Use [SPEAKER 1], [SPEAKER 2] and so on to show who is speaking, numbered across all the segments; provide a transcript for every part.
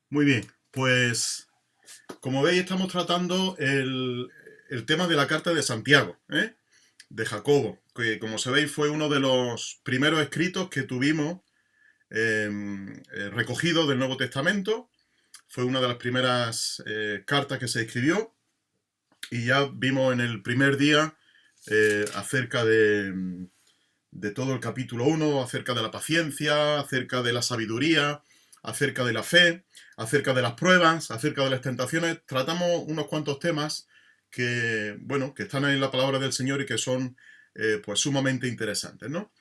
[SPEAKER 1] Muy bien, pues como veis estamos tratando el tema de la carta de Santiago, de Jacobo, que como sabéis fue uno de los primeros escritos que tuvimos recogidos del Nuevo Testamento, fue una de las primeras cartas que se escribió y ya vimos en el primer día acerca de todo el capítulo 1, acerca de la paciencia, acerca de la sabiduría, acerca de la fe, acerca de las pruebas, acerca de las tentaciones. Tratamos unos cuantos temas que, bueno, que están en la palabra del Señor y que son pues sumamente interesantes, ¿no?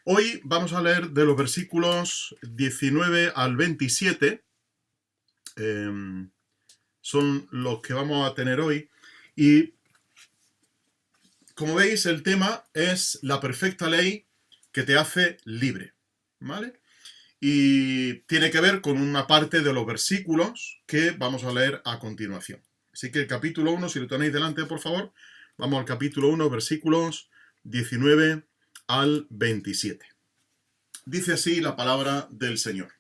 [SPEAKER 1] Hoy vamos a leer de los versículos 19 al 27, son los que vamos a tener hoy, y como veis el tema es la perfecta ley que te hace libre, ¿vale? Y tiene que ver con una parte de los versículos que vamos a leer a continuación. Así que el capítulo 1, si lo tenéis delante, por favor, vamos al capítulo 1, versículos 19 al 27. Dice así la palabra del Señor.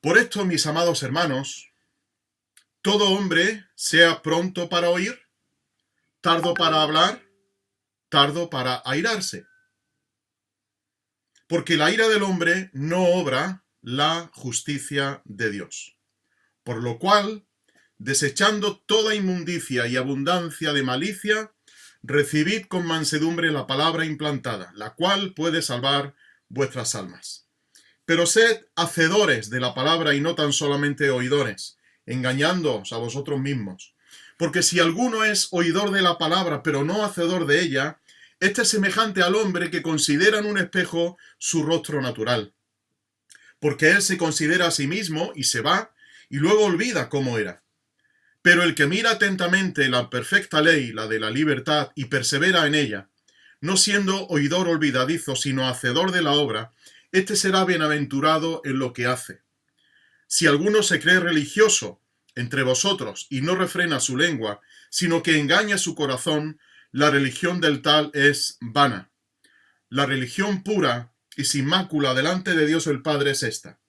[SPEAKER 1] Por esto, mis amados hermanos, todo hombre sea pronto para oír, tardo para hablar, tardo para airarse. Porque la ira del hombre no obra la justicia de Dios. Por lo cual, desechando toda inmundicia y abundancia de malicia, recibid con mansedumbre la palabra implantada, la cual puede salvar vuestras almas. Pero sed hacedores de la palabra y no tan solamente oidores, engañándoos a vosotros mismos. Porque si alguno es oidor de la palabra, pero no hacedor de ella, este es semejante al hombre que considera en un espejo su rostro natural. Porque él se considera a sí mismo y se va, y luego olvida cómo era. Pero el que mira atentamente la perfecta ley, la de la libertad, y persevera en ella, no siendo oidor olvidadizo, sino hacedor de la obra, este será bienaventurado en lo que hace. Si alguno se cree religioso entre vosotros y no refrena su lengua, sino que engaña su corazón, la religión del tal es vana. La religión pura y sin mácula delante de Dios el Padre es esta: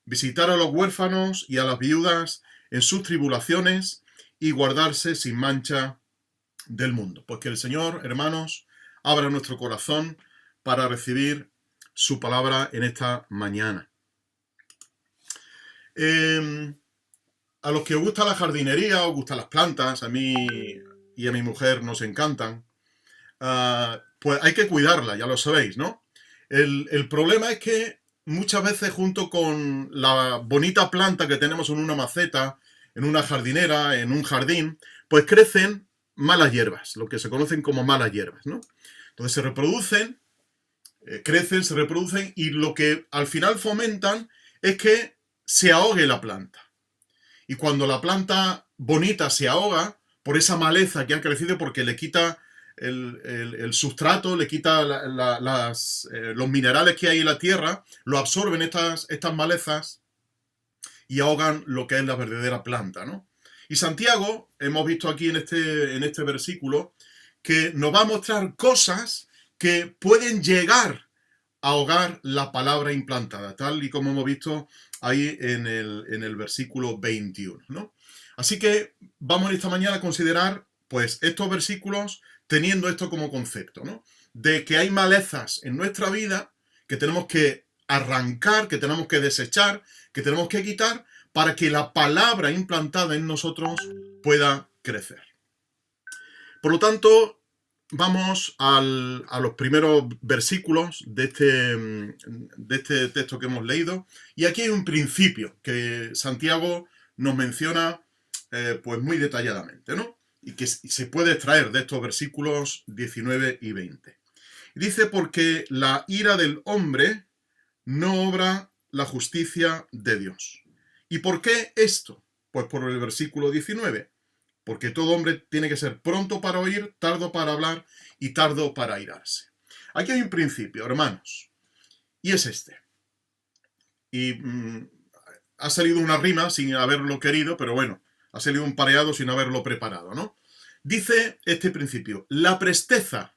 [SPEAKER 1] visitar a los huérfanos y a las viudas en sus tribulaciones y guardarse sin mancha del mundo. Pues que el Señor, hermanos, abra nuestro corazón para recibir su palabra en esta mañana. A los que os gusta la jardinería, os gustan las plantas, a mí y a mi mujer nos encantan, pues hay que cuidarla, ya lo sabéis, ¿no? El problema es que muchas veces junto con la bonita planta que tenemos en una maceta, en una jardinera, en un jardín, pues crecen malas hierbas, lo que se conocen como malas hierbas, ¿no? Entonces se reproducen, crecen, se reproducen y lo que al final fomentan es que se ahogue la planta. Y cuando la planta bonita se ahoga por esa maleza que ha crecido, porque le quita el sustrato, le quita los minerales que hay en la tierra, lo absorben estas malezas y ahogan lo que es la verdadera planta, ¿no? Y Santiago, hemos visto aquí en este versículo, que nos va a mostrar cosas que pueden llegar a ahogar la palabra implantada, tal y como hemos visto ahí en el versículo 21, ¿no? Así que vamos esta mañana a considerar pues estos versículos teniendo esto como concepto, ¿no? De que hay malezas en nuestra vida que tenemos que arrancar, que tenemos que desechar, que tenemos que quitar para que la palabra implantada en nosotros pueda crecer. Por lo tanto, vamos a los primeros versículos de este texto que hemos leído. Y aquí hay un principio que Santiago nos menciona pues muy detalladamente, ¿no? Y que se puede extraer de estos versículos 19 y 20. Dice: porque la ira del hombre no obra la justicia de Dios. ¿Y por qué esto? Pues por el versículo 19. Porque todo hombre tiene que ser pronto para oír, tardo para hablar y tardo para airarse. Aquí hay un principio, hermanos, y es este. Y ha salido una rima sin haberlo querido, pero bueno, ha salido un pareado sin haberlo preparado, ¿no? Dice este principio: la presteza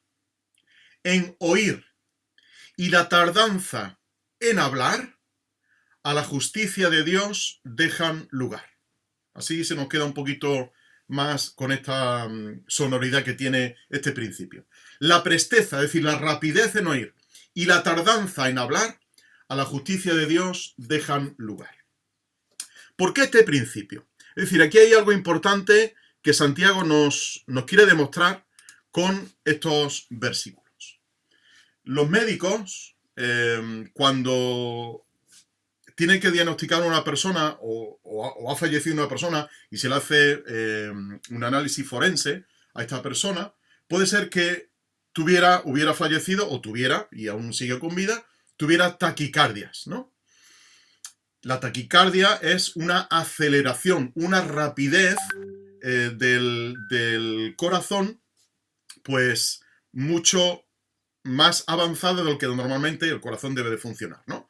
[SPEAKER 1] en oír y la tardanza en hablar a la justicia de Dios dejan lugar. Así se nos queda un poquito más con esta sonoridad que tiene este principio. La presteza, es decir, la rapidez en oír, y la tardanza en hablar, a la justicia de Dios dejan lugar. ¿Por qué este principio? Es decir, aquí hay algo importante que Santiago nos quiere demostrar con estos versículos. Los médicos, cuando tienen que diagnosticar a una persona o ha fallecido una persona y se le hace un análisis forense a esta persona, puede ser que hubiera fallecido o tuviera, y aún sigue con vida, tuviera taquicardias, ¿no? La taquicardia es una aceleración, una rapidez del corazón, pues mucho más avanzada de lo que normalmente el corazón debe de funcionar, ¿no?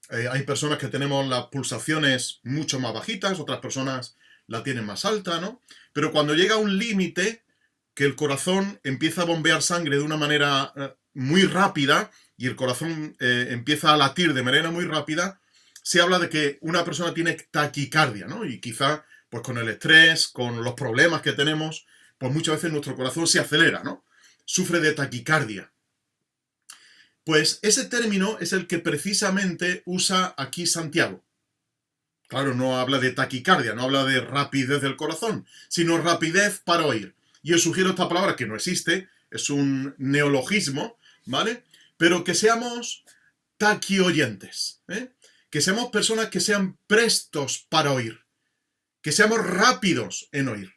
[SPEAKER 1] Hay personas que tenemos las pulsaciones mucho más bajitas, otras personas la tienen más alta, ¿no? Pero cuando llega a un límite, que el corazón empieza a bombear sangre de una manera muy rápida y el corazón empieza a latir de manera muy rápida, se habla de que una persona tiene taquicardia, ¿no? Y quizá, pues con el estrés, con los problemas que tenemos, pues muchas veces nuestro corazón se acelera, ¿no? Sufre de taquicardia. Pues ese término es el que precisamente usa aquí Santiago. Claro, no habla de taquicardia, no habla de rapidez del corazón, sino rapidez para oír. Y os sugiero esta palabra que no existe, es un neologismo, ¿vale? Pero que seamos taquioyentes, ¿eh? Que seamos personas que sean prestos para oír, que seamos rápidos en oír,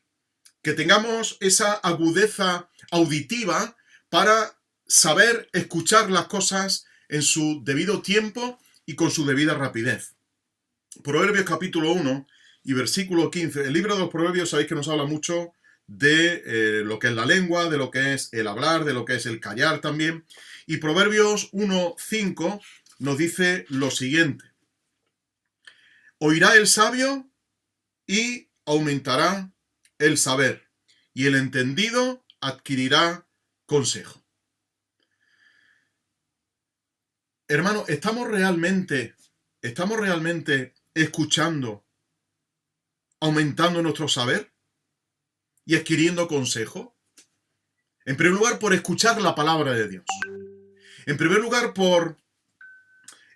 [SPEAKER 1] que tengamos esa agudeza auditiva para saber escuchar las cosas en su debido tiempo y con su debida rapidez. Proverbios capítulo 1 y versículo 15. El libro de los Proverbios sabéis que nos habla mucho de lo que es la lengua, de lo que es el hablar, de lo que es el callar también. Y Proverbios 1:5 nos dice lo siguiente. Oirá el sabio y aumentará el saber, y el entendido adquirirá consejo. Hermano, ¿estamos realmente escuchando, aumentando nuestro saber y adquiriendo consejo? En primer lugar, por escuchar la palabra de Dios. En primer lugar, por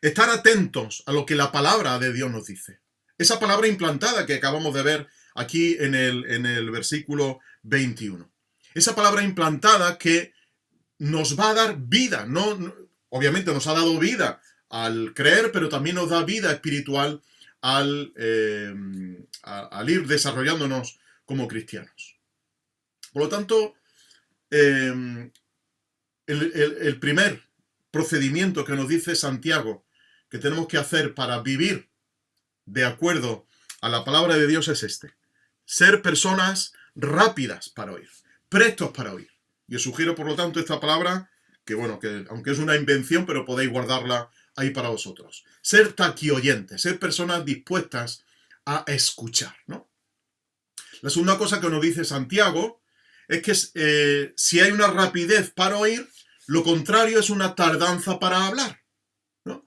[SPEAKER 1] estar atentos a lo que la palabra de Dios nos dice. Esa palabra implantada que acabamos de ver aquí en el versículo 21. Esa palabra implantada que nos va a dar vida. Obviamente nos ha dado vida al creer, pero también nos da vida espiritual al ir desarrollándonos como cristianos. Por lo tanto, el primer procedimiento que nos dice Santiago que tenemos que hacer para vivir de acuerdo a la palabra de Dios es este: ser personas rápidas para oír, prestos para oír. Y os sugiero, por lo tanto, esta palabra, que aunque es una invención, pero podéis guardarla ahí para vosotros. Ser taquioyentes, ser personas dispuestas a escuchar, ¿no? La segunda cosa que nos dice Santiago es que si hay una rapidez para oír, lo contrario es una tardanza para hablar, ¿no?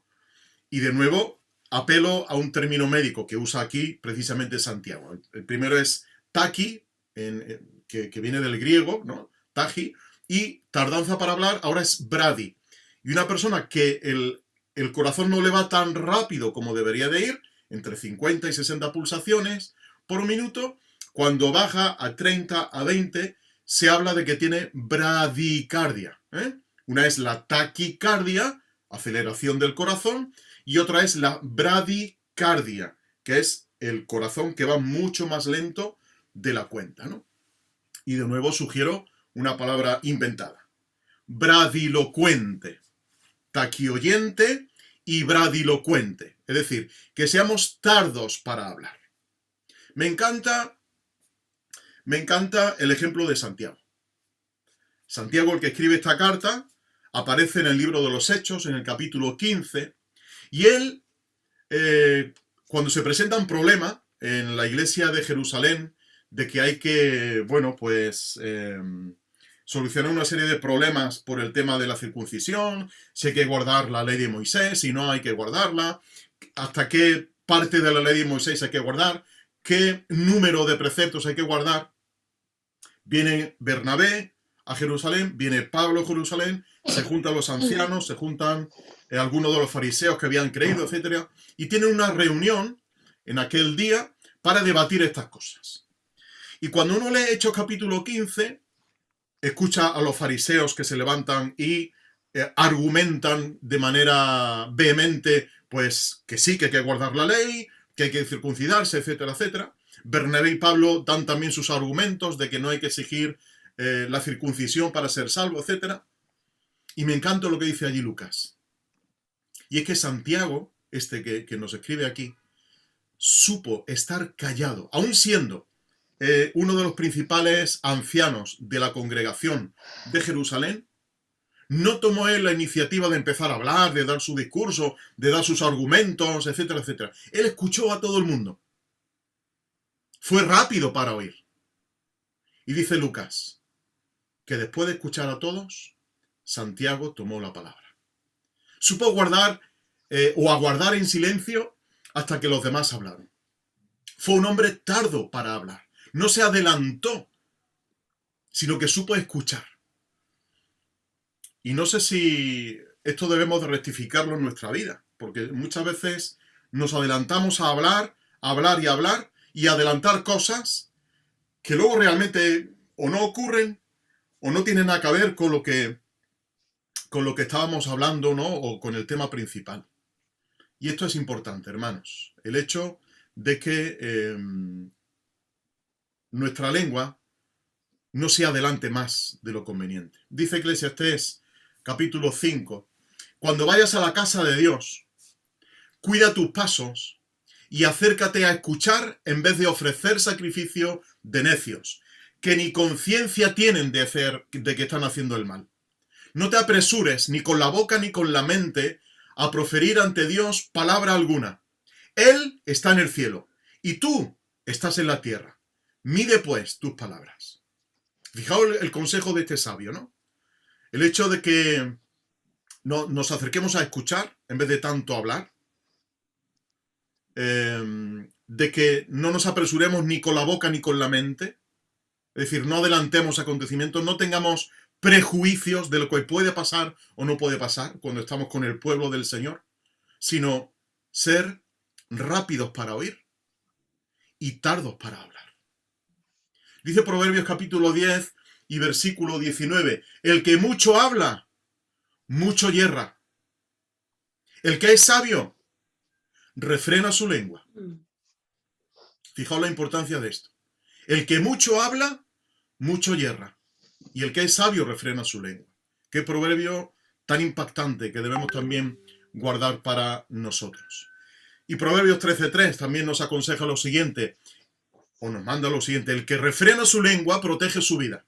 [SPEAKER 1] Y de nuevo, apelo a un término médico que usa aquí precisamente Santiago. El primero es taqui, que viene del griego, ¿no? Tagi, y tardanza para hablar ahora es bradi. Y una persona que el corazón no le va tan rápido como debería de ir, entre 50 y 60 pulsaciones por minuto, cuando baja a 30, a 20, se habla de que tiene bradicardia, ¿eh? Una es la taquicardia, aceleración del corazón, y otra es la bradicardia, que es el corazón que va mucho más lento de la cuenta, ¿no? Y de nuevo sugiero una palabra inventada: bradilocuente, taquioyente y bradilocuente. Es decir, que seamos tardos para hablar. Me encanta el ejemplo de Santiago. Santiago, el que escribe esta carta, aparece en el libro de los Hechos, en el capítulo 15, y él, cuando se presenta un problema en la iglesia de Jerusalén, de que hay que, solucionar una serie de problemas por el tema de la circuncisión, si hay que guardar la ley de Moisés, si no hay que guardarla, hasta qué parte de la ley de Moisés hay que guardar, qué número de preceptos hay que guardar. Viene Bernabé a Jerusalén, viene Pablo a Jerusalén, se juntan los ancianos, se juntan algunos de los fariseos que habían creído, etc. Y tienen una reunión en aquel día para debatir estas cosas. Y cuando uno lee Hechos capítulo 15, escucha a los fariseos que se levantan y argumentan de manera vehemente, pues que sí, que hay que guardar la ley, que hay que circuncidarse, etcétera, etcétera. Bernabé y Pablo dan también sus argumentos de que no hay que exigir la circuncisión para ser salvo, etcétera. Y me encanta lo que dice allí Lucas. Y es que Santiago, que nos escribe aquí, supo estar callado, aun siendo uno de los principales ancianos de la congregación de Jerusalén. No tomó él la iniciativa de empezar a hablar, de dar su discurso, de dar sus argumentos, etcétera, etcétera. Él escuchó a todo el mundo. Fue rápido para oír. Y dice Lucas que después de escuchar a todos, Santiago tomó la palabra. Supo guardar o aguardar en silencio hasta que los demás hablaron. Fue un hombre tardo para hablar. No se adelantó, sino que supo escuchar. Y no sé si esto debemos de rectificarlo en nuestra vida, porque muchas veces nos adelantamos a hablar y hablar, y adelantar cosas que luego realmente o no ocurren o no tienen nada que ver con lo que estábamos hablando, ¿no? O con el tema principal. Y esto es importante, hermanos. El hecho de que nuestra lengua no se adelante más de lo conveniente. Dice Eclesiastés capítulo 5, cuando vayas a la casa de Dios, cuida tus pasos y acércate a escuchar en vez de ofrecer sacrificio de necios, que ni conciencia tienen de que están haciendo el mal. No te apresures ni con la boca ni con la mente a proferir ante Dios palabra alguna. Él está en el cielo y tú estás en la tierra. Mide pues tus palabras. Fijaos el consejo de este sabio, ¿no? El hecho de que nos acerquemos a escuchar en vez de tanto hablar, de que no nos apresuremos ni con la boca ni con la mente, es decir, no adelantemos acontecimientos, no tengamos prejuicios de lo que puede pasar o no puede pasar cuando estamos con el pueblo del Señor, sino ser rápidos para oír y tardos para hablar. Dice Proverbios capítulo 10 y versículo 19, el que mucho habla, mucho yerra. El que es sabio, refrena su lengua. Fijaos la importancia de esto. El que mucho habla, mucho yerra. Y el que es sabio, refrena su lengua. Qué proverbio tan impactante que debemos también guardar para nosotros. Y Proverbios 13:3 también nos aconseja lo siguiente, o nos manda lo siguiente, el que refrena su lengua protege su vida,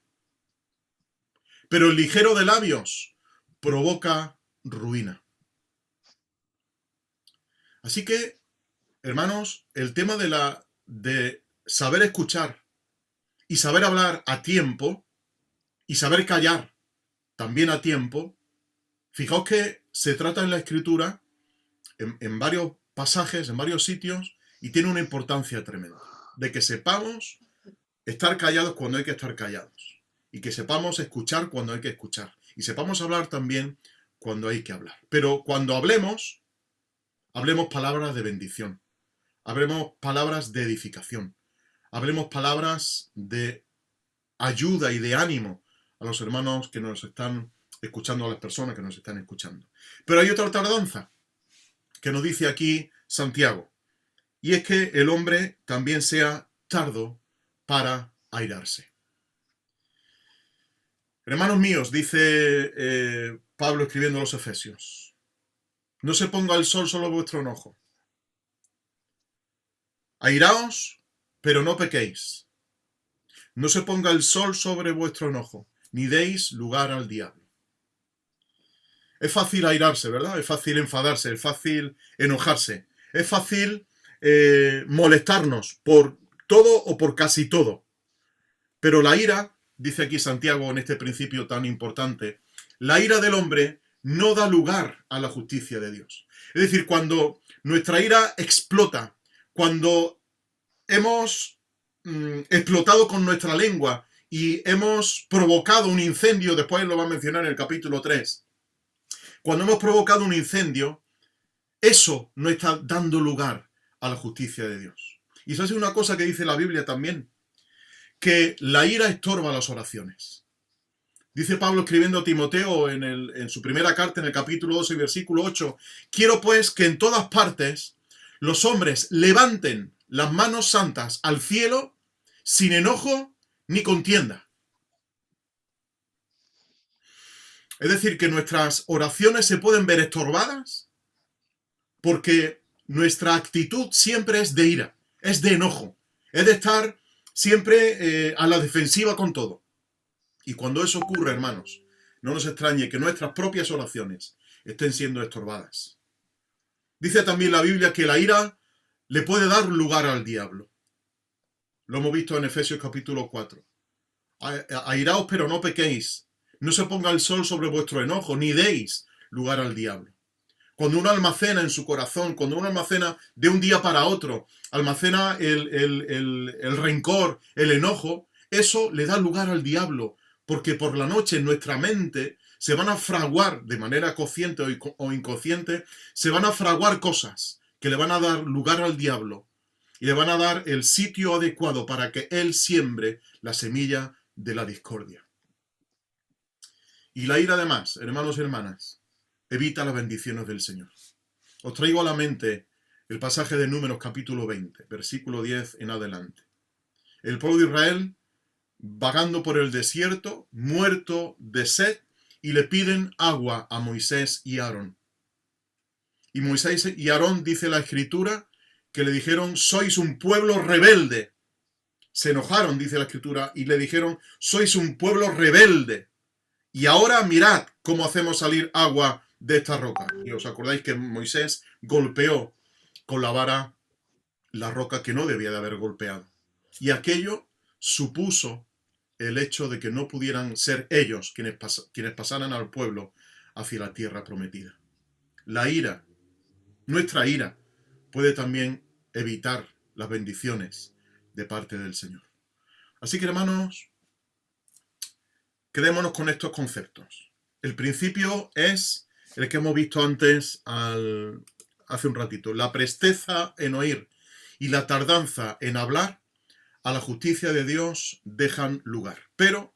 [SPEAKER 1] pero el ligero de labios provoca ruina. Así que, hermanos, el tema de saber escuchar y saber hablar a tiempo y saber callar también a tiempo, fijaos que se trata en la Escritura en varios pasajes, en varios sitios, y tiene una importancia tremenda, de que sepamos estar callados cuando hay que estar callados, y que sepamos escuchar cuando hay que escuchar, y sepamos hablar también cuando hay que hablar. Pero cuando hablemos palabras de bendición, hablemos palabras de edificación, hablemos palabras de ayuda y de ánimo a los hermanos que nos están escuchando, a las personas que nos están escuchando. Pero hay otra tardanza que nos dice aquí Santiago, y es que el hombre también sea tardo para airarse. Hermanos míos, dice Pablo escribiendo a los Efesios, no se ponga el sol sobre vuestro enojo. Airaos, pero no pequéis. No se ponga el sol sobre vuestro enojo, ni deis lugar al diablo. Es fácil airarse, ¿verdad? Es fácil enfadarse, es fácil enojarse, es fácil molestarnos por todo o por casi todo. Pero la ira, dice aquí Santiago en este principio tan importante, la ira del hombre no da lugar a la justicia de Dios. Es decir, cuando nuestra ira explota, cuando hemos explotado con nuestra lengua y hemos provocado un incendio, después lo va a mencionar en el capítulo 3, cuando hemos provocado un incendio, eso no está dando lugar a la justicia de Dios. Y eso es una cosa que dice la Biblia también, que la ira estorba las oraciones. Dice Pablo escribiendo a Timoteo en su primera carta, en el capítulo 2 y versículo 8, quiero pues que en todas partes los hombres levanten las manos santas al cielo sin enojo ni contienda. Es decir, que nuestras oraciones se pueden ver estorbadas porque nuestra actitud siempre es de ira, es de enojo, es de estar siempre a la defensiva con todo. Y cuando eso ocurre, hermanos, no nos extrañe que nuestras propias oraciones estén siendo estorbadas. Dice también la Biblia que la ira le puede dar lugar al diablo. Lo hemos visto en Efesios capítulo 4. Airaos, pero no pequéis. No se ponga el sol sobre vuestro enojo, ni deis lugar al diablo. Cuando uno almacena en su corazón, cuando uno almacena de un día para otro, almacena el rencor, el enojo, eso le da lugar al diablo, porque por la noche en nuestra mente se van a fraguar, de manera consciente o inconsciente, se van a fraguar cosas que le van a dar lugar al diablo y le van a dar el sitio adecuado para que él siembre la semilla de la discordia. Y la ira, además, hermanos y hermanas, evita las bendiciones del Señor. Os traigo a la mente el pasaje de Números capítulo 20, versículo 10 en adelante. El pueblo de Israel vagando por el desierto, muerto de sed, y le piden agua a Moisés y Aarón. Y Moisés y Aarón, dice la Escritura, que le dijeron, sois un pueblo rebelde. Se enojaron, dice la Escritura, y le dijeron, sois un pueblo rebelde. Y ahora mirad cómo hacemos salir agua de esta roca. Y os acordáis que Moisés golpeó con la vara la roca que no debía de haber golpeado. Y aquello supuso el hecho de que no pudieran ser ellos quienes pasaran al pueblo hacia la tierra prometida. La ira, nuestra ira, puede también evitar las bendiciones de parte del Señor. Así que, hermanos, quedémonos con estos conceptos. El principio es el que hemos visto antes hace un ratito. La presteza en oír y la tardanza en hablar a la justicia de Dios dejan lugar. Pero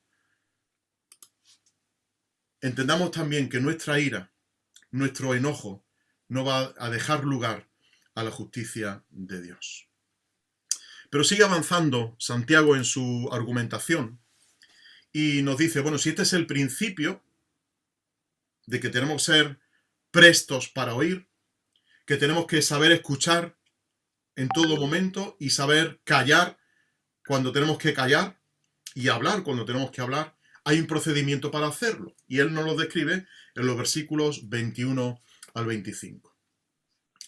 [SPEAKER 1] entendamos también que nuestra ira, nuestro enojo, no va a dejar lugar a la justicia de Dios. Pero sigue avanzando Santiago en su argumentación y nos dice, bueno, si este es el principio de que tenemos que ser prestos para oír, que tenemos que saber escuchar en todo momento y saber callar cuando tenemos que callar y hablar cuando tenemos que hablar, hay un procedimiento para hacerlo. Y él nos lo describe en los versículos 21 al 25.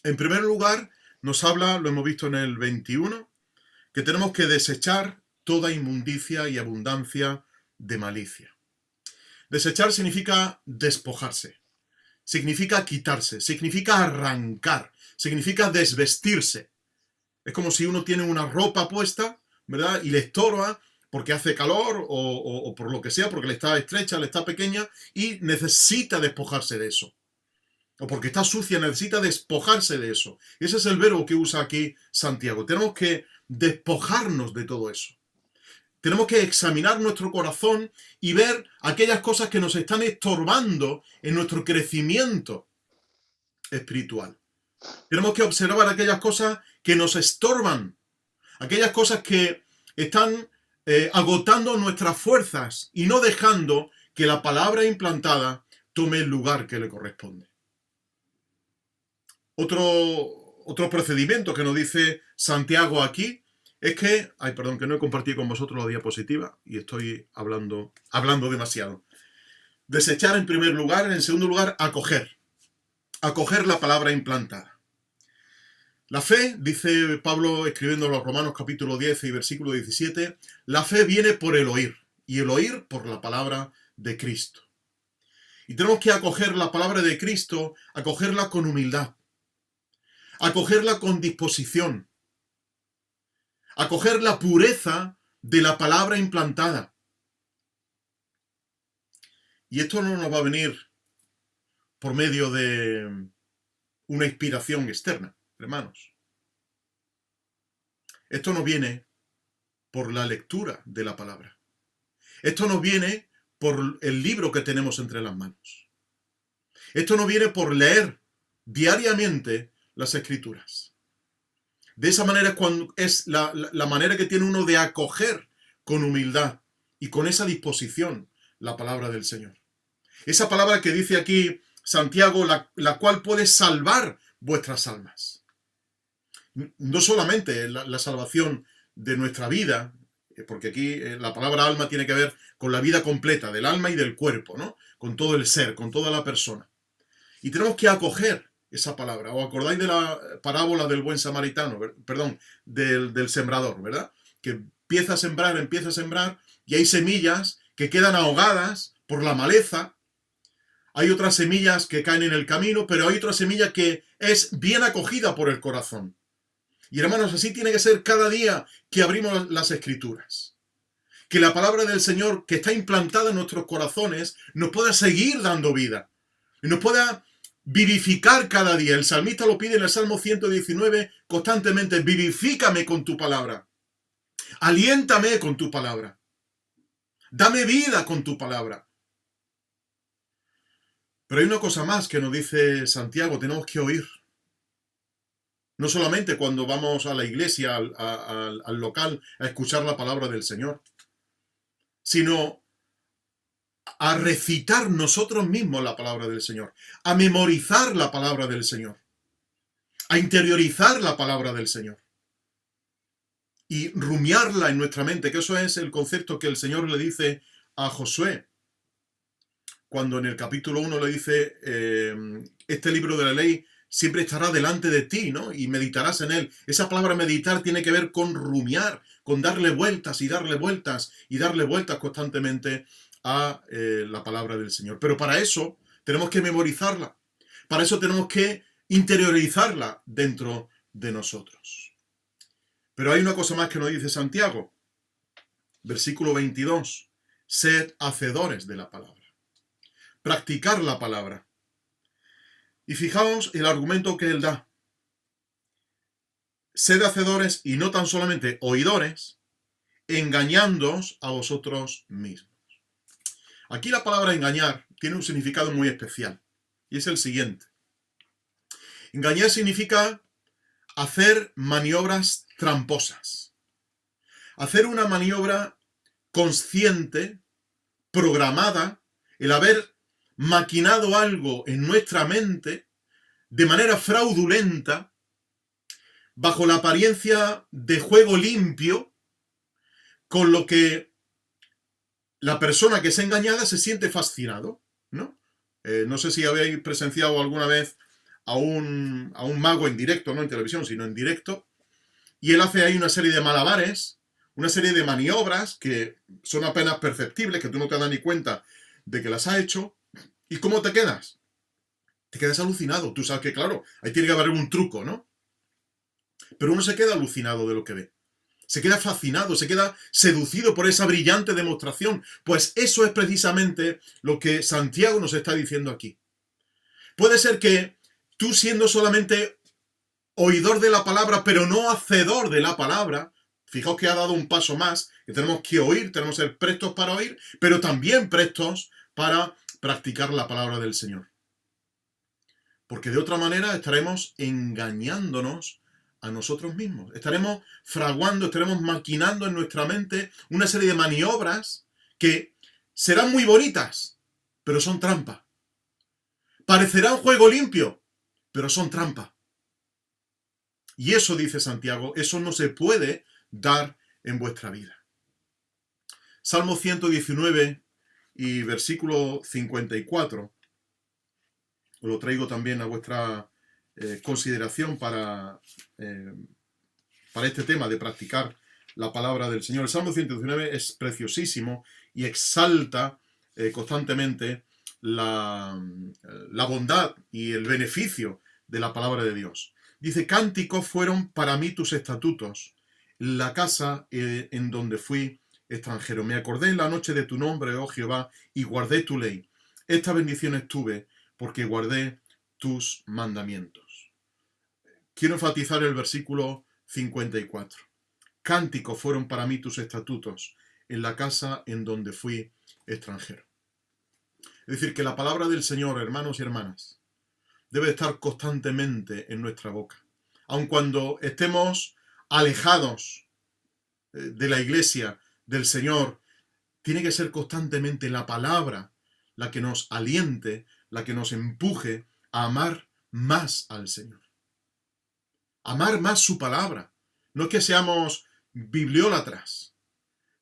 [SPEAKER 1] En primer lugar, nos habla, lo hemos visto en el 21, que tenemos que desechar toda inmundicia y abundancia de malicia. Desechar significa despojarse, significa quitarse, significa arrancar, significa desvestirse. Es como si uno tiene una ropa puesta, ¿verdad? Y le estorba porque hace calor o por lo que sea, porque le está estrecha, le está pequeña y necesita despojarse de eso. O porque está sucia, necesita despojarse de eso. Y ese es el verbo que usa aquí Santiago. Tenemos que despojarnos de todo eso. Tenemos que examinar nuestro corazón y ver aquellas cosas que nos están estorbando en nuestro crecimiento espiritual. Tenemos que observar aquellas cosas que nos estorban, aquellas cosas que están agotando nuestras fuerzas y no dejando que la palabra implantada tome el lugar que le corresponde. Otro procedimiento que nos dice Santiago aquí es que, que no he compartido con vosotros la diapositiva y estoy hablando demasiado. Desechar en primer lugar, en segundo lugar, acoger la palabra implantada. La fe, dice Pablo escribiendo a los Romanos capítulo 10 y versículo 17, la fe viene por el oír, y el oír por la palabra de Cristo. Y tenemos que acoger la palabra de Cristo, acogerla con humildad, acogerla con disposición, acoger la pureza de la palabra implantada. Y esto no nos va a venir por medio de una inspiración externa, hermanos. Esto no viene por la lectura de la palabra. Esto no viene por el libro que tenemos entre las manos. Esto no viene por leer diariamente las Escrituras. De esa manera es la manera que tiene uno de acoger con humildad y con esa disposición la palabra del Señor. Esa palabra que dice aquí Santiago, la cual puede salvar vuestras almas. No solamente la salvación de nuestra vida, porque aquí la palabra alma tiene que ver con la vida completa, del alma y del cuerpo, ¿no? Con todo el ser, con toda la persona. Y tenemos que acoger esa palabra. ¿Os acordáis de la parábola del buen samaritano? Perdón, del sembrador, ¿verdad? Que empieza a sembrar, y hay semillas que quedan ahogadas por la maleza. Hay otras semillas que caen en el camino, pero hay otra semilla que es bien acogida por el corazón. Y hermanos, así tiene que ser cada día que abrimos las Escrituras. Que la palabra del Señor, que está implantada en nuestros corazones, nos pueda seguir dando vida. Y nos pueda vivificar cada día. El salmista lo pide en el Salmo 119 constantemente: vivifícame con tu palabra. Aliéntame con tu palabra. Dame vida con tu palabra. Pero hay una cosa más que nos dice Santiago: tenemos que oír. No solamente cuando vamos a la iglesia, al local, a escuchar la palabra del Señor, sino a recitar nosotros mismos la palabra del Señor, a memorizar la palabra del Señor, a interiorizar la palabra del Señor y rumiarla en nuestra mente, que eso es el concepto que el Señor le dice a Josué, cuando en el capítulo 1 le dice, este libro de la ley siempre estará delante de ti, ¿no? Y meditarás en él. Esa palabra meditar tiene que ver con rumiar, con darle vueltas y darle vueltas y darle vueltas constantemente a la palabra del Señor. Pero para eso tenemos que memorizarla. Para eso tenemos que interiorizarla dentro de nosotros. Pero hay una cosa más que nos dice Santiago. Versículo 22. Sed hacedores de la palabra. Practicar la palabra. Y fijaos el argumento que él da. Sed hacedores y no tan solamente oidores, engañándoos a vosotros mismos. Aquí la palabra engañar tiene un significado muy especial, y es el siguiente. Engañar significa hacer maniobras tramposas. Hacer una maniobra consciente, programada, el haber maquinado algo en nuestra mente de manera fraudulenta, bajo la apariencia de juego limpio, con lo que la persona que es engañada se siente fascinado, ¿no? No sé si habéis presenciado alguna vez a un mago en directo, no en televisión, sino en directo, y él hace ahí una serie de malabares, una serie de maniobras que son apenas perceptibles, que tú no te das ni cuenta de que las ha hecho. ¿Y cómo te quedas? Te quedas alucinado. Tú sabes que, claro, ahí tiene que haber un truco, ¿no? Pero uno se queda alucinado de lo que ve. Se queda fascinado, se queda seducido por esa brillante demostración. Pues eso es precisamente lo que Santiago nos está diciendo aquí. Puede ser que tú, siendo solamente oidor de la palabra, pero no hacedor de la palabra, fijaos que ha dado un paso más, que tenemos que oír, tenemos que ser prestos para oír, pero también prestos para practicar la palabra del Señor. Porque de otra manera estaremos engañándonos a nosotros mismos. Estaremos fraguando, estaremos maquinando en nuestra mente una serie de maniobras que serán muy bonitas, pero son trampa. Parecerán juego limpio, pero son trampa. Y eso, dice Santiago, eso no se puede dar en vuestra vida. Salmo 119 y versículo 54. Os lo traigo también a vuestra consideración para este tema de practicar la palabra del Señor. El Salmo 119 es preciosísimo y exalta constantemente la bondad y el beneficio de la palabra de Dios. Dice, cánticos fueron para mí tus estatutos, la casa en donde fui extranjero. Me acordé en la noche de tu nombre, oh Jehová, y guardé tu ley. Estas bendiciones tuve porque guardé tus mandamientos. Quiero enfatizar el versículo 54. Cánticos fueron para mí tus estatutos en la casa en donde fui extranjero. Es decir, que la palabra del Señor, hermanos y hermanas, debe estar constantemente en nuestra boca. Aun cuando estemos alejados de la iglesia, del Señor, tiene que ser constantemente la palabra la que nos aliente, la que nos empuje a amar más al Señor. Amar más su palabra. No es que seamos bibliólatras,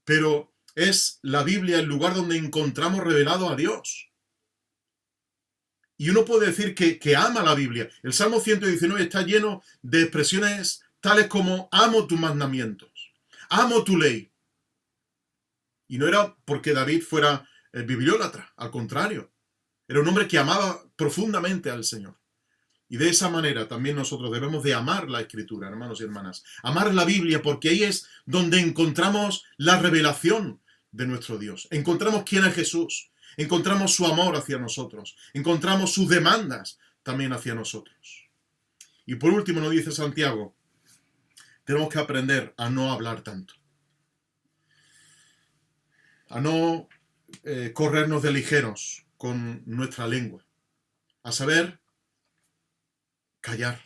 [SPEAKER 1] pero es la Biblia el lugar donde encontramos revelado a Dios. Y uno puede decir que ama la Biblia. El Salmo 119 está lleno de expresiones tales como amo tus mandamientos, amo tu ley. Y no era porque David fuera bibliólatra, al contrario. Era un hombre que amaba profundamente al Señor. Y de esa manera también nosotros debemos de amar la Escritura, hermanos y hermanas. Amar la Biblia, porque ahí es donde encontramos la revelación de nuestro Dios. Encontramos quién es Jesús. Encontramos su amor hacia nosotros. Encontramos sus demandas también hacia nosotros. Y por último nos dice Santiago, tenemos que aprender a no hablar tanto. A no corrernos de ligeros con nuestra lengua. A saber callar,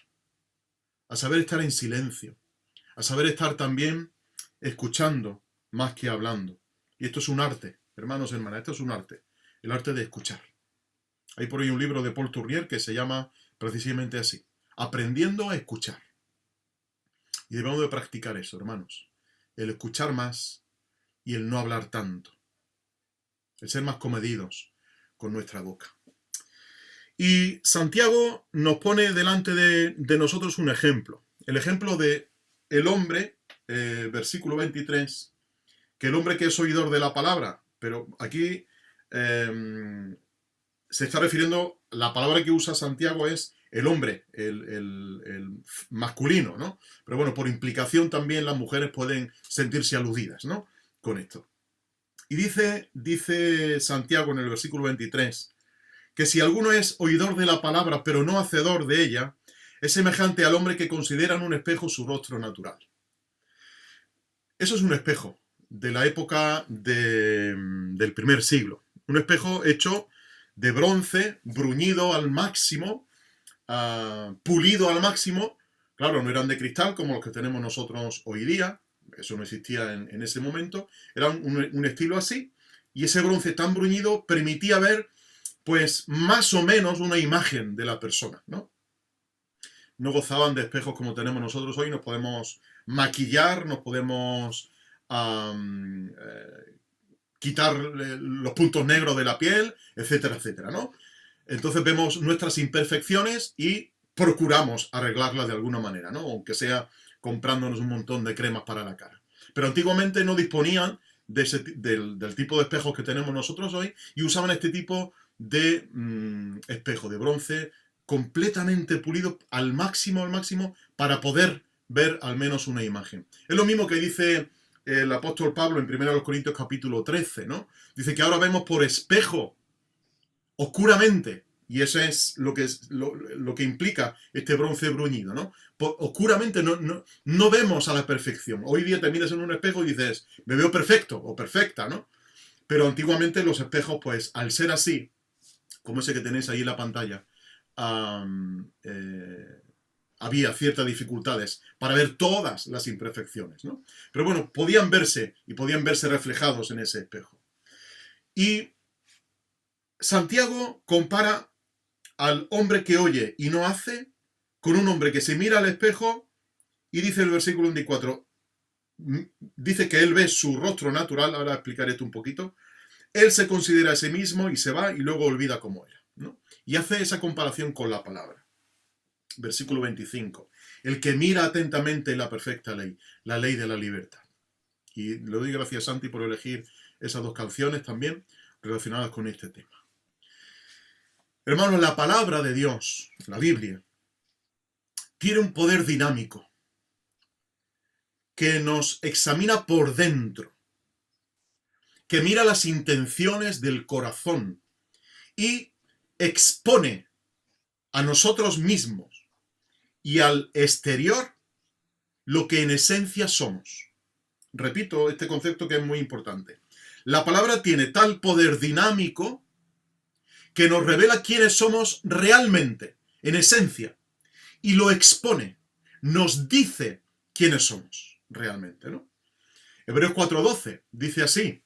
[SPEAKER 1] a saber estar en silencio, a saber estar también escuchando más que hablando. Y esto es un arte, hermanos y hermanas, esto es un arte, el arte de escuchar. Hay por ahí un libro de Paul Tournier que se llama precisamente así, Aprendiendo a escuchar. Y debemos de practicar eso, hermanos, el escuchar más y el no hablar tanto, el ser más comedidos con nuestra boca. Y Santiago nos pone delante de nosotros un ejemplo. El ejemplo de el hombre, versículo 23, que el hombre que es oidor de la palabra, pero aquí se está refiriendo, la palabra que usa Santiago es el hombre, el masculino, ¿no? Pero bueno, por implicación también las mujeres pueden sentirse aludidas, ¿no? Con esto. Y dice Santiago en el versículo 23, que si alguno es oidor de la palabra, pero no hacedor de ella, es semejante al hombre que considera en un espejo su rostro natural. Eso es un espejo de la época del primer siglo. Un espejo hecho de bronce, bruñido al máximo, pulido al máximo. Claro, no eran de cristal como los que tenemos nosotros hoy día. Eso no existía en ese momento. Era un estilo así. Y ese bronce tan bruñido permitía ver pues más o menos una imagen de la persona, ¿no? No gozaban de espejos como tenemos nosotros hoy, nos podemos maquillar, nos podemos quitar los puntos negros de la piel, etcétera, etcétera, ¿no? Entonces vemos nuestras imperfecciones y procuramos arreglarlas de alguna manera, ¿no? Aunque sea comprándonos un montón de cremas para la cara. Pero antiguamente no disponían del tipo de espejos que tenemos nosotros hoy y usaban este tipo de espejo de bronce completamente pulido al máximo, para poder ver al menos una imagen. Es lo mismo que dice el apóstol Pablo en 1 Corintios capítulo 13, ¿no? Dice que ahora vemos por espejo, oscuramente, y eso es lo que implica este bronce bruñido, ¿no? Oscuramente no vemos a la perfección. Hoy día te miras en un espejo y dices, me veo perfecto o perfecta, ¿no? Pero antiguamente los espejos, pues, al ser así, como ese que tenéis ahí en la pantalla, había ciertas dificultades para ver todas las imperfecciones, ¿no? Pero bueno, podían verse reflejados en ese espejo. Y Santiago compara al hombre que oye y no hace con un hombre que se mira al espejo y dice el versículo 24, dice que él ve su rostro natural, ahora explicaré esto un poquito, él se considera a sí mismo y se va y luego olvida cómo era, ¿no? Y hace esa comparación con la palabra. Versículo 25. El que mira atentamente la perfecta ley, la ley de la libertad. Y le doy gracias a Santi por elegir esas dos canciones también relacionadas con este tema. Hermanos, la palabra de Dios, la Biblia, tiene un poder dinámico que nos examina por dentro, que mira las intenciones del corazón y expone a nosotros mismos y al exterior lo que en esencia somos. Repito este concepto que es muy importante. La palabra tiene tal poder dinámico que nos revela quiénes somos realmente, en esencia, y lo expone, nos dice quiénes somos realmente, ¿no? Hebreos 4:12 dice así: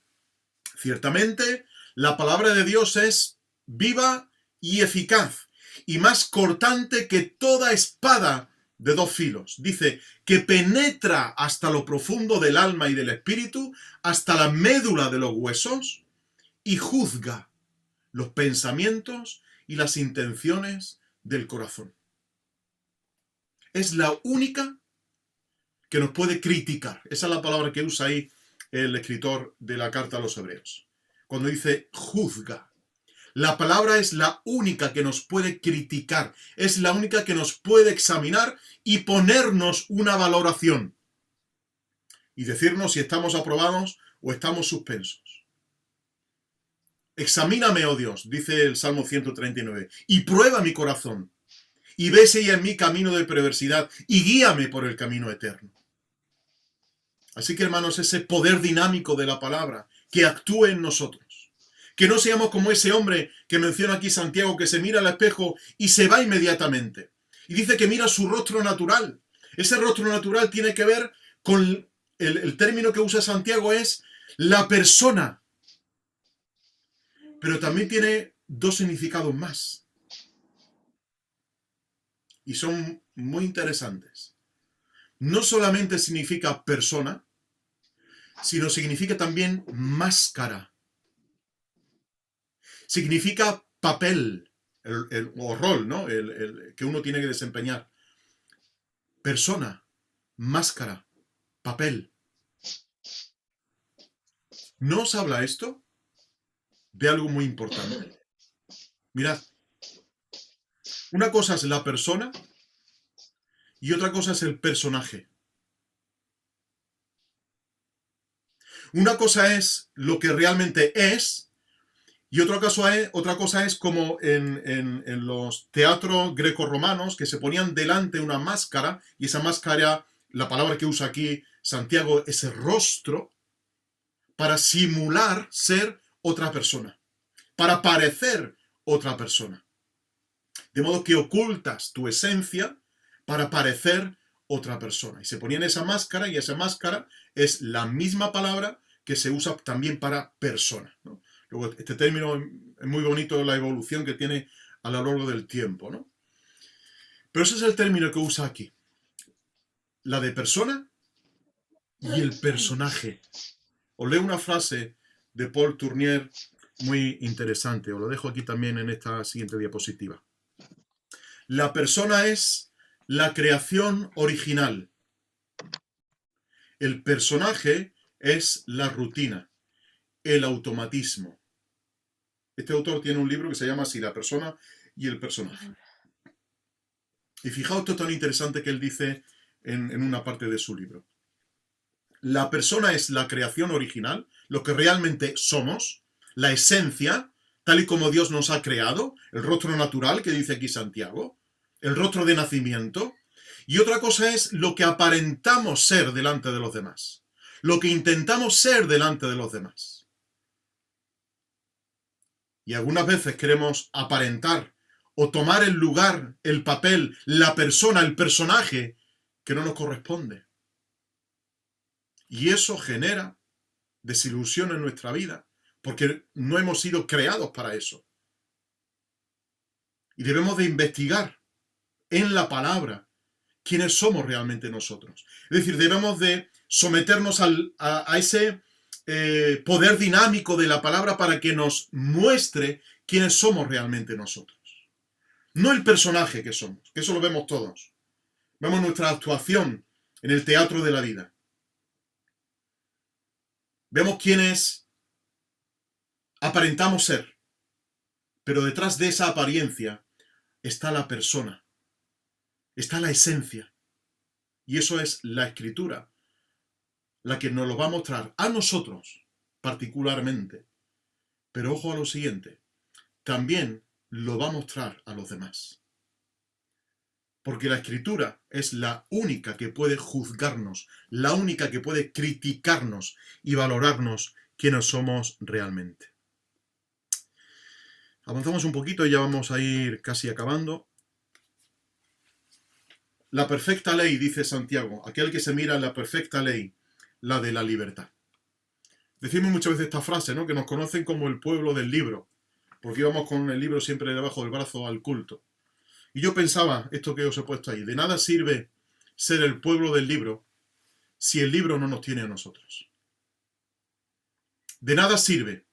[SPEAKER 1] ciertamente la palabra de Dios es viva y eficaz, y más cortante que toda espada de dos filos. Dice que penetra hasta lo profundo del alma y del espíritu, hasta la médula de los huesos, y juzga los pensamientos y las intenciones del corazón. Es la única que nos puede criticar. Esa es la palabra que usa ahí el escritor de la carta a los Hebreos, cuando dice juzga. La palabra es la única que nos puede criticar, es la única que nos puede examinar y ponernos una valoración y decirnos si estamos aprobados o estamos suspensos. Examíname, oh Dios, dice el Salmo 139, y prueba mi corazón, y ve si hay en mí camino de perversidad, y guíame por el camino eterno. Así que, hermanos, ese poder dinámico de la palabra que actúe en nosotros. Que no seamos como ese hombre que menciona aquí Santiago, que se mira al espejo y se va inmediatamente. Y dice que mira su rostro natural. Ese rostro natural tiene que ver con el término que usa Santiago, es la persona. Pero también tiene dos significados más. Y son muy interesantes. No solamente significa persona, sino significa también máscara. Significa papel, o rol, ¿no? El que uno tiene que desempeñar. Persona, máscara, papel. ¿No os habla esto de algo muy importante? Mirad, una cosa es la persona y otra cosa es el personaje. Una cosa es lo que realmente es, y otra cosa es como en los teatros grecorromanos, que se ponían delante una máscara, y esa máscara, la palabra que usa aquí Santiago, es el rostro, para simular ser otra persona, para parecer otra persona. De modo que ocultas tu esencia para parecer otra persona. Y se ponían esa máscara, y esa máscara es la misma palabra que se usa también para persona, ¿no? Luego, este término es muy bonito, la evolución que tiene a lo largo del tiempo, ¿no? Pero ese es el término que usa aquí. La de persona y el personaje. Os leo una frase de Paul Tournier muy interesante. Os lo dejo aquí también en esta siguiente diapositiva. La persona es la creación original. El personaje es la rutina, el automatismo. Este autor tiene un libro que se llama así, La persona y el personaje. Y fijaos esto tan interesante que él dice en una parte de su libro. La persona es la creación original, lo que realmente somos, la esencia, tal y como Dios nos ha creado, el rostro natural que dice aquí Santiago, el rostro de nacimiento. Y otra cosa es lo que aparentamos ser delante de los demás, lo que intentamos ser delante de los demás. Y algunas veces queremos aparentar o tomar el lugar, el papel, la persona, el personaje que no nos corresponde. Y eso genera desilusión en nuestra vida, porque no hemos sido creados para eso. Y debemos de investigar en la palabra quiénes somos realmente nosotros. Es decir, debemos de someternos a ese poder dinámico de la palabra para que nos muestre quiénes somos realmente nosotros. No el personaje que somos, que eso lo vemos todos. Vemos nuestra actuación en el teatro de la vida. Vemos quiénes aparentamos ser. Pero detrás de esa apariencia está la persona, está la esencia. Y eso es la Escritura, la que nos lo va a mostrar a nosotros particularmente. Pero ojo a lo siguiente, también lo va a mostrar a los demás. Porque la Escritura es la única que puede juzgarnos, la única que puede criticarnos y valorarnos quiénes somos realmente. Avanzamos un poquito y ya vamos a ir casi acabando. La perfecta ley, dice Santiago, aquel que se mira en la perfecta ley, la de la libertad. Decimos muchas veces esta frase, ¿no? Que nos conocen como el pueblo del libro, porque íbamos con el libro siempre debajo del brazo al culto. Y yo pensaba, esto que os he puesto ahí, de nada sirve ser el pueblo del libro si el libro no nos tiene a nosotros. De nada sirve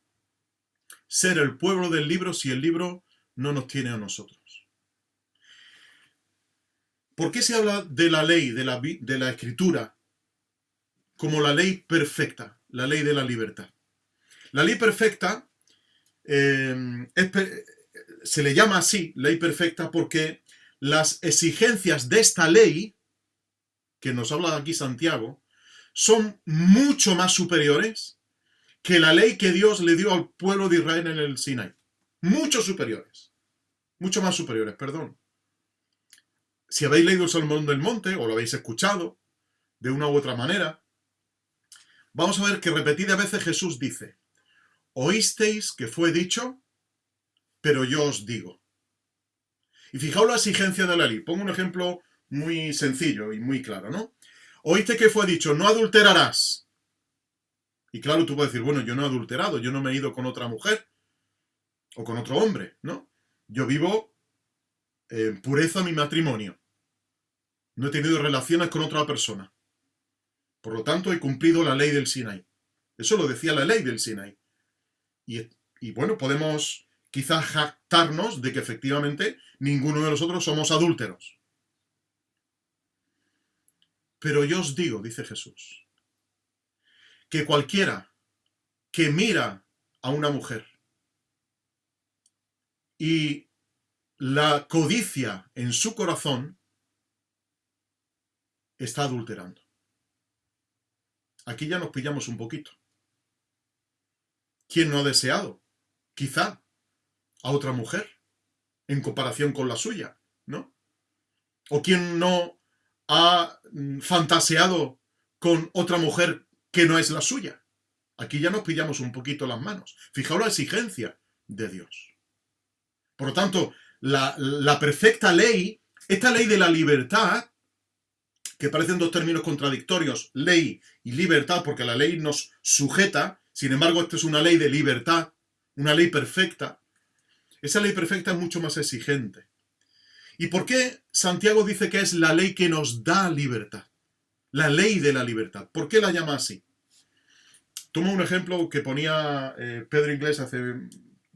[SPEAKER 1] ser el pueblo del libro si el libro no nos tiene a nosotros. ¿Por qué se habla de la ley, de la Escritura, como la ley perfecta, la ley de la libertad? La ley perfecta se le llama así, ley perfecta, porque las exigencias de esta ley, que nos habla aquí Santiago, son mucho más superiores que la ley que Dios le dio al pueblo de Israel en el Sinaí. Mucho más superiores, perdón. Si habéis leído el Sermón del Monte, o lo habéis escuchado, de una u otra manera, vamos a ver que repetidas veces Jesús dice, oísteis que fue dicho, pero yo os digo. Y fijaos la exigencia de la ley. Pongo un ejemplo muy sencillo y muy claro, ¿no? Oíste que fue dicho, no adulterarás. Y claro, tú puedes decir, bueno, yo no he adulterado, yo no me he ido con otra mujer o con otro hombre, ¿no? Yo vivo en pureza en mi matrimonio. No he tenido relaciones con otra persona. Por lo tanto, he cumplido la ley del Sinaí. Eso lo decía la ley del Sinaí. Y bueno, podemos quizás jactarnos de que efectivamente ninguno de nosotros somos adúlteros. Pero yo os digo, dice Jesús, que cualquiera que mira a una mujer y la codicia en su corazón, está adulterando. Aquí ya nos pillamos un poquito. ¿Quién no ha deseado, quizá, a otra mujer en comparación con la suya, ¿no? ¿O quién no ha fantaseado con otra mujer que no es la suya? Aquí ya nos pillamos un poquito las manos. Fijaos la exigencia de Dios. Por lo tanto, la perfecta ley, esta ley de la libertad, que parecen dos términos contradictorios, ley y libertad, porque la ley nos sujeta, sin embargo, esta es una ley de libertad, una ley perfecta. Esa ley perfecta es mucho más exigente. ¿Y por qué Santiago dice que es la ley que nos da libertad? La ley de la libertad. ¿Por qué la llama así? Tomo un ejemplo que ponía Pedro Inglés hace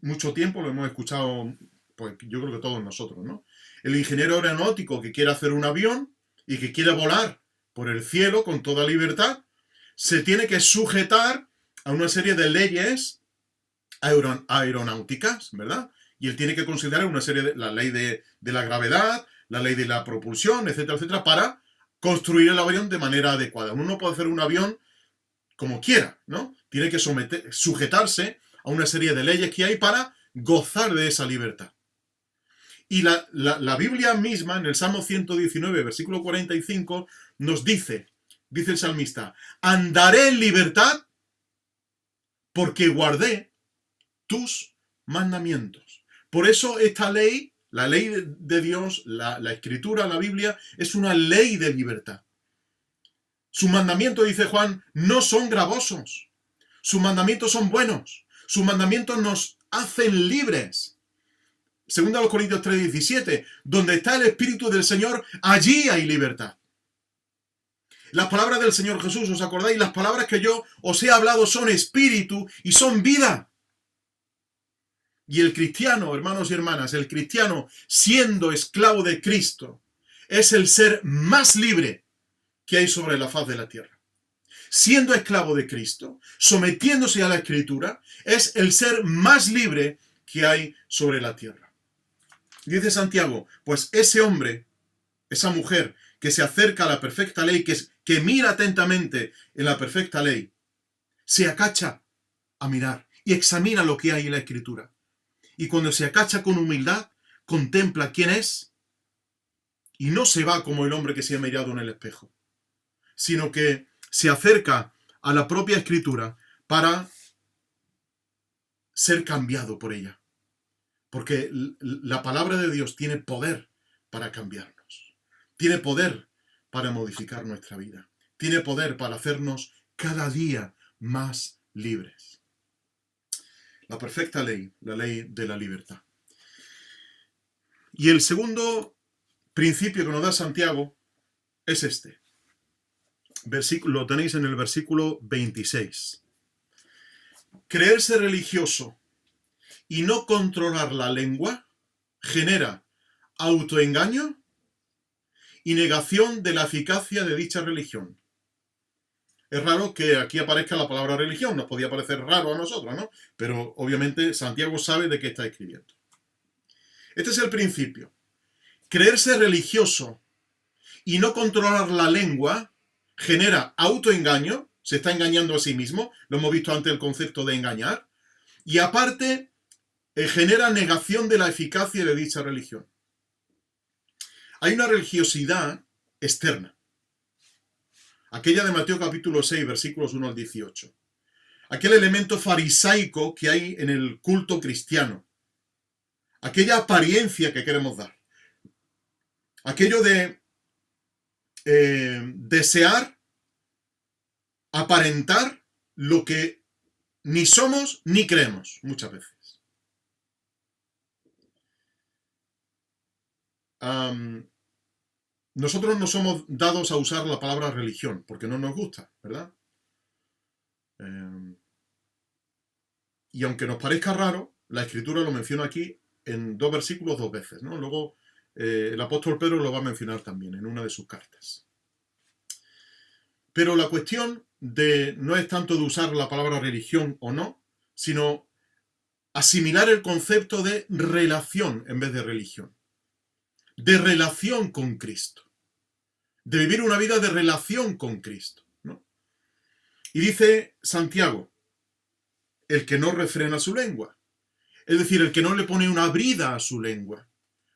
[SPEAKER 1] mucho tiempo, lo hemos escuchado, pues yo creo que todos nosotros, ¿no? El ingeniero aeronáutico que quiere hacer un avión y que quiere volar por el cielo con toda libertad, se tiene que sujetar a una serie de leyes aeronáuticas, ¿verdad? Y él tiene que considerar una serie de la ley de la gravedad, la ley de la propulsión, etcétera, etcétera, para construir el avión de manera adecuada. Uno no puede hacer un avión como quiera, ¿no? Tiene que sujetarse a una serie de leyes que hay para gozar de esa libertad. Y la Biblia misma, en el Salmo 119, versículo 45, nos dice el salmista, andaré en libertad porque guardé tus mandamientos. Por eso esta ley, la ley de Dios, la Escritura, la Biblia, es una ley de libertad. Sus mandamientos, dice Juan, no son gravosos. Sus mandamientos son buenos. Sus mandamientos nos hacen libres. Segunda a los Corintios 3:17, donde está el Espíritu del Señor, allí hay libertad. Las palabras del Señor Jesús, ¿os acordáis? Las palabras que yo os he hablado son espíritu y son vida. Y el cristiano, hermanos y hermanas, el cristiano, siendo esclavo de Cristo, es el ser más libre que hay sobre la faz de la tierra. Siendo esclavo de Cristo, sometiéndose a la Escritura, es el ser más libre que hay sobre la tierra. Dice Santiago, pues ese hombre, esa mujer que se acerca a la perfecta ley, que mira atentamente en la perfecta ley, se acacha a mirar y examina lo que hay en la Escritura. Y cuando se acacha con humildad, contempla quién es y no se va como el hombre que se ha mirado en el espejo, sino que se acerca a la propia Escritura para ser cambiado por ella. Porque la palabra de Dios tiene poder para cambiarnos. Tiene poder para modificar nuestra vida. Tiene poder para hacernos cada día más libres. La perfecta ley, la ley de la libertad. Y el segundo principio que nos da Santiago es este. Lo tenéis en el versículo 26. Creerse religioso y no controlar la lengua genera autoengaño y negación de la eficacia de dicha religión. Es raro que aquí aparezca la palabra religión, nos podía parecer raro a nosotros, ¿no? Pero obviamente Santiago sabe de qué está escribiendo. Este es el principio. Creerse religioso y no controlar la lengua genera autoengaño, se está engañando a sí mismo, lo hemos visto antes el concepto de engañar, y aparte genera negación de la eficacia de dicha religión. Hay una religiosidad externa, aquella de Mateo capítulo 6, versículos 1 al 18. Aquel elemento farisaico que hay en el culto cristiano. Aquella apariencia que queremos dar. Aquello de desear aparentar lo que ni somos ni creemos muchas veces. Nosotros no somos dados a usar la palabra religión porque no nos gusta, ¿verdad? Y aunque nos parezca raro, la Escritura lo menciona aquí en 2 versículos 2 veces, ¿no? Luego el apóstol Pedro lo va a mencionar también en una de sus cartas. Pero la cuestión no es tanto de usar la palabra religión o no, sino asimilar el concepto de relación en vez de religión. De relación con Cristo. De vivir una vida de relación con Cristo, ¿no? Y dice Santiago, el que no refrena su lengua. Es decir, el que no le pone una brida a su lengua.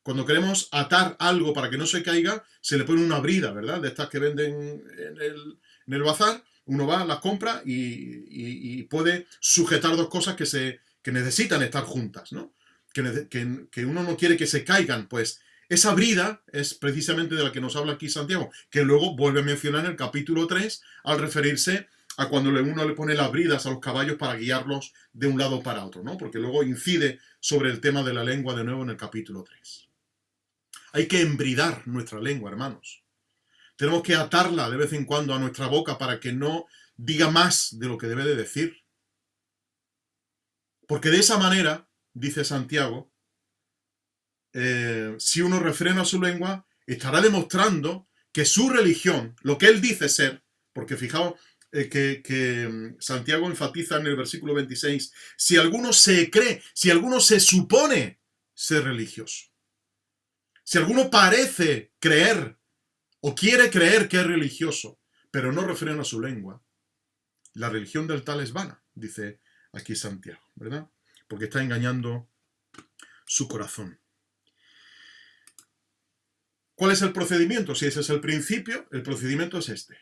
[SPEAKER 1] Cuando queremos atar algo para que no se caiga, se le pone una brida, ¿verdad? De estas que venden en el bazar. Uno va, las compra y puede sujetar dos cosas que necesitan estar juntas, ¿no? Que uno no quiere que se caigan, pues esa brida es precisamente de la que nos habla aquí Santiago, que luego vuelve a mencionar en el capítulo 3 al referirse a cuando uno le pone las bridas a los caballos para guiarlos de un lado para otro, ¿no? Porque luego incide sobre el tema de la lengua de nuevo en el capítulo 3. Hay que embridar nuestra lengua, hermanos. Tenemos que atarla de vez en cuando a nuestra boca para que no diga más de lo que debe de decir. Porque de esa manera, dice Santiago, si uno refrena su lengua, estará demostrando que su religión, lo que él dice ser, porque fijaos que Santiago enfatiza en el versículo 26, si alguno se cree, si alguno se supone ser religioso, si alguno parece creer o quiere creer que es religioso, pero no refrena su lengua, la religión del tal es vana, dice aquí Santiago, ¿verdad? Porque está engañando su corazón. ¿Cuál es el procedimiento? Si ese es el principio, el procedimiento es este.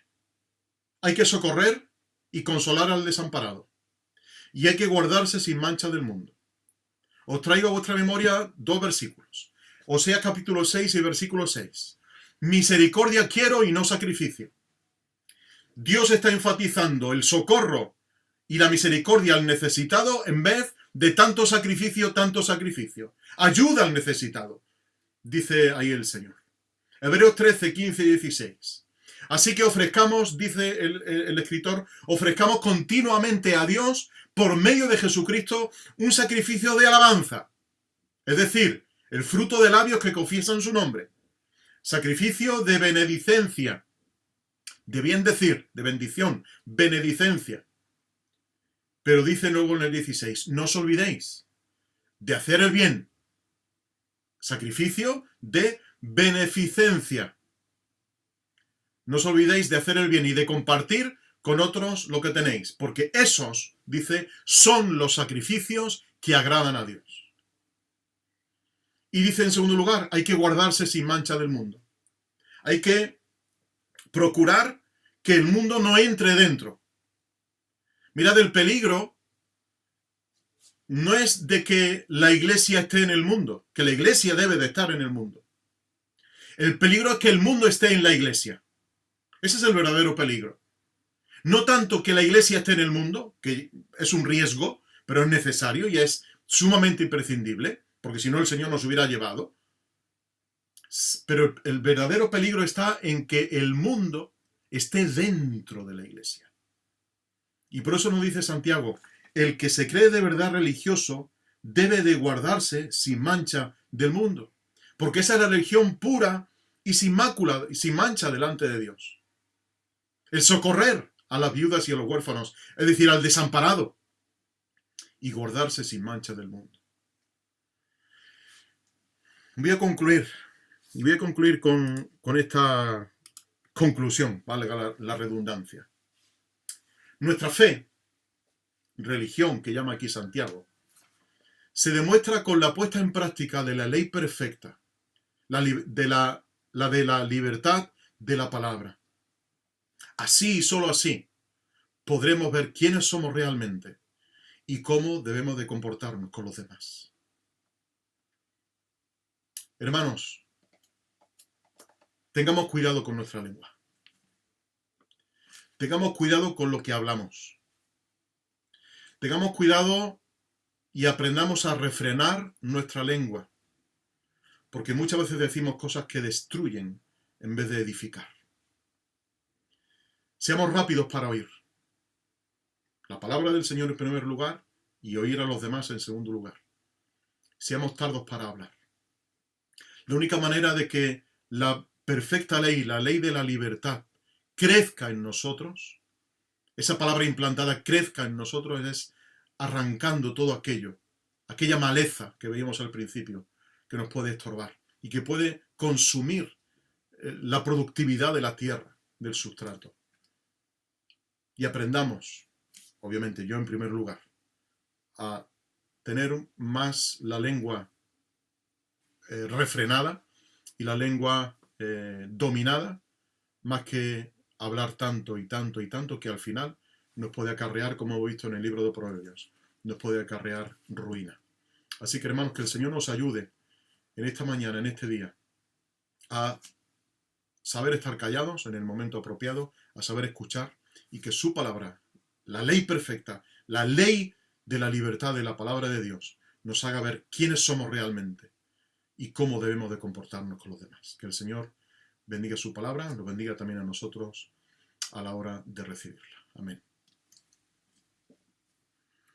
[SPEAKER 1] Hay que socorrer y consolar al desamparado. Y hay que guardarse sin mancha del mundo. Os traigo a vuestra memoria 2 versículos. Oseas capítulo 6 y versículo 6. Misericordia quiero y no sacrificio. Dios está enfatizando el socorro y la misericordia al necesitado en vez de tanto sacrificio, tanto sacrificio. Ayuda al necesitado, dice ahí el Señor. Hebreos 13, 15 y 16. Así que ofrezcamos, dice el escritor, ofrezcamos continuamente a Dios, por medio de Jesucristo, un sacrificio de alabanza. Es decir, el fruto de labios que confiesan su nombre. Sacrificio de benedicencia. De bien decir, de bendición, benedicencia. Pero dice luego en el 16, no os olvidéis de hacer el bien. Sacrificio de beneficencia. No os olvidéis de hacer el bien y de compartir con otros lo que tenéis, porque esos, dice, son los sacrificios que agradan a Dios. Y dice en segundo lugar, hay que guardarse sin mancha del mundo. Hay que procurar que el mundo no entre dentro. Mirad, el peligro no es de que la iglesia esté en el mundo, que la iglesia debe de estar en el mundo. El peligro es que el mundo esté en la iglesia. Ese es el verdadero peligro. No tanto que la iglesia esté en el mundo, que es un riesgo, pero es necesario y es sumamente imprescindible, porque si no el Señor nos hubiera llevado. Pero el verdadero peligro está en que el mundo esté dentro de la iglesia. Y por eso nos dice Santiago, el que se cree de verdad religioso debe de guardarse sin mancha del mundo, porque esa es la religión pura y sin mácula y sin mancha delante de Dios. El socorrer a las viudas y a los huérfanos, es decir, al desamparado, y guardarse sin mancha del mundo. Voy a concluir con esta conclusión, valga la redundancia. Nuestra fe, religión que llama aquí Santiago, se demuestra con la puesta en práctica de la ley perfecta, de la libertad de la palabra. Así y solo así podremos ver quiénes somos realmente y cómo debemos de comportarnos con los demás. Hermanos, tengamos cuidado con nuestra lengua. Tengamos cuidado con lo que hablamos. Tengamos cuidado y aprendamos a refrenar nuestra lengua, porque muchas veces decimos cosas que destruyen en vez de edificar. Seamos rápidos para oír la palabra del Señor en primer lugar y oír a los demás en segundo lugar. Seamos tardos para hablar. La única manera de que la perfecta ley, la ley de la libertad, crezca en nosotros, esa palabra implantada crezca en nosotros, es arrancando todo aquello, aquella maleza que veíamos al principio, que nos puede estorbar y que puede consumir la productividad de la tierra, del sustrato. Y aprendamos, obviamente yo en primer lugar, a tener más la lengua refrenada y la lengua dominada, más que hablar tanto y tanto y tanto que al final nos puede acarrear, como hemos visto en el libro de Proverbios, nos puede acarrear ruina. Así que hermanos, que el Señor nos ayude en esta mañana, en este día, a saber estar callados en el momento apropiado, a saber escuchar y que su palabra, la ley perfecta, la ley de la libertad de la palabra de Dios, nos haga ver quiénes somos realmente y cómo debemos de comportarnos con los demás. Que el Señor bendiga su palabra, nos bendiga también a nosotros a la hora de recibirla. Amén.